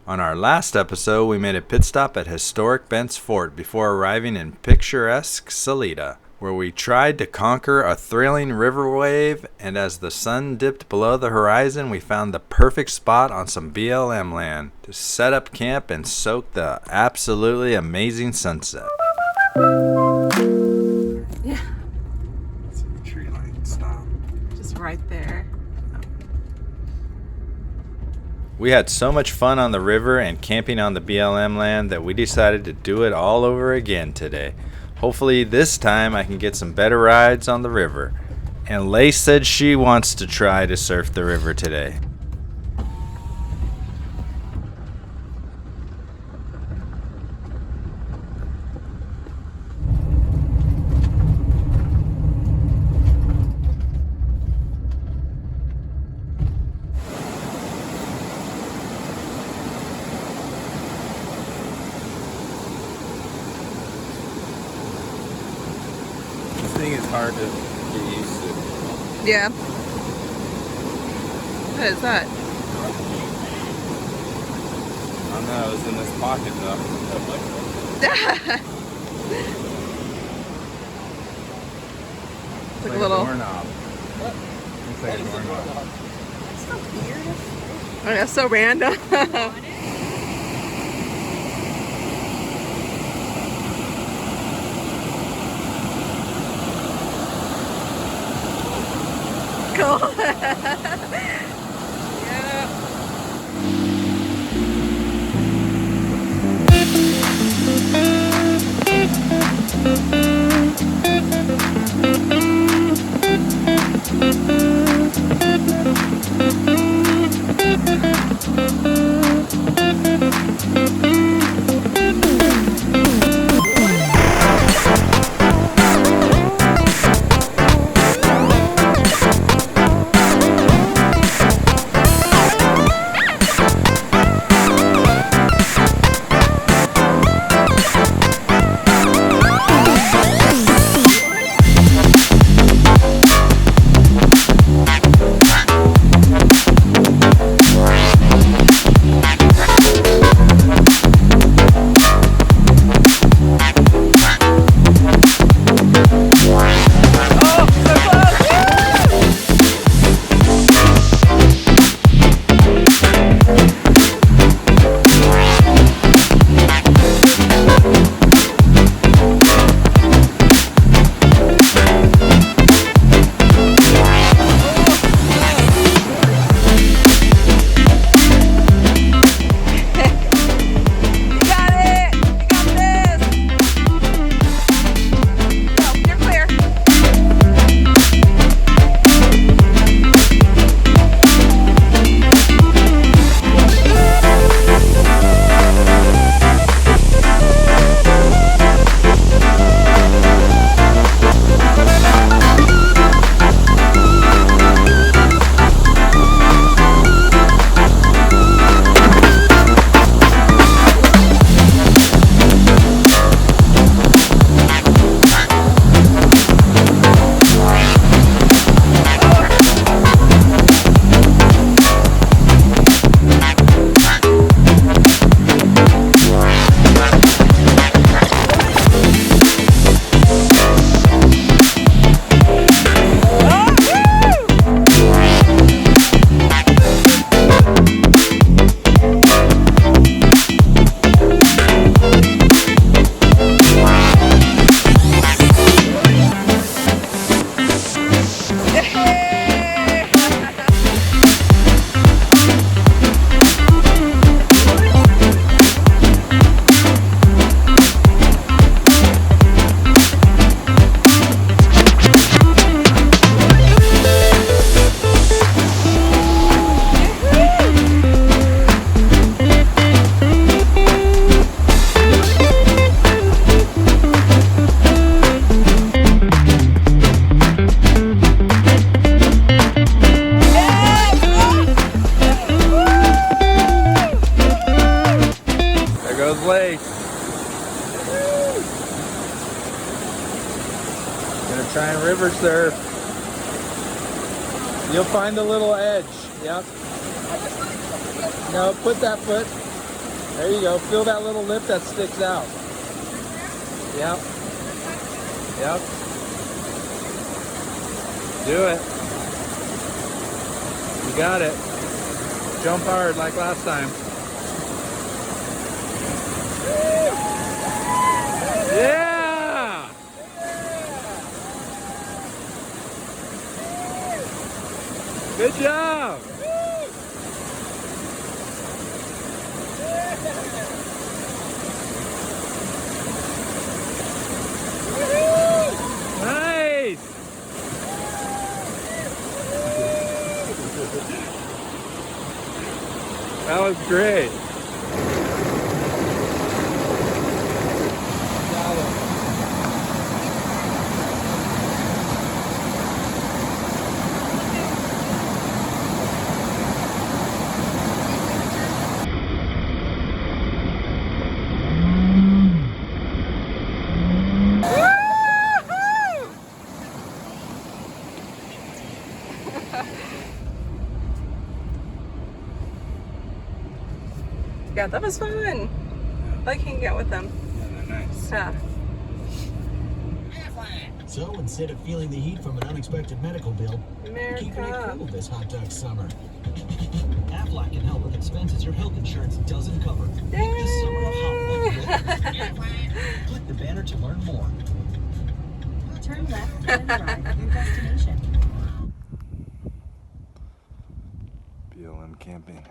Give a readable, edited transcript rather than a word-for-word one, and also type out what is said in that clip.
On our last episode, we made a pit stop at historic Bent's Fort before arriving in picturesque Salida, where we tried to conquer a thrilling river wave, and as the sun dipped below the horizon, we found the perfect spot on some BLM land to set up camp and soak the absolutely amazing sunset. Yeah, See the tree line stop. just right there. We had so much fun on the river and camping on the BLM land that we decided to do it all over again today. Hopefully this time I can get some better rides on the river. And Lace said she wants to try to surf the river today. This thing is hard to get used to. Yeah. What is that? I don't know, it was in this pocket though. It's like a little. doorknob. Looks like a doorknob. That's so weird. Oh, that's so random. Cool. Yeah. Try and river surf. You'll find the little edge. Yep. No, put that foot. There you go. Feel that little lip that sticks out. Yep. Yep. Do it. You got it. Jump hard like last time. Yeah! Good job! Nice! That was great. Yeah, that was fun. I like hanging out with them. Yeah, they're nice. Yeah. So instead of feeling the heat from an unexpected medical bill, you're keeping it America. cool this hot dog summer. Aflac can help with expenses your health insurance doesn't cover. Make this summer a hot one. Click the banner to learn more. Turn left and arrive at your destination. BLM camping.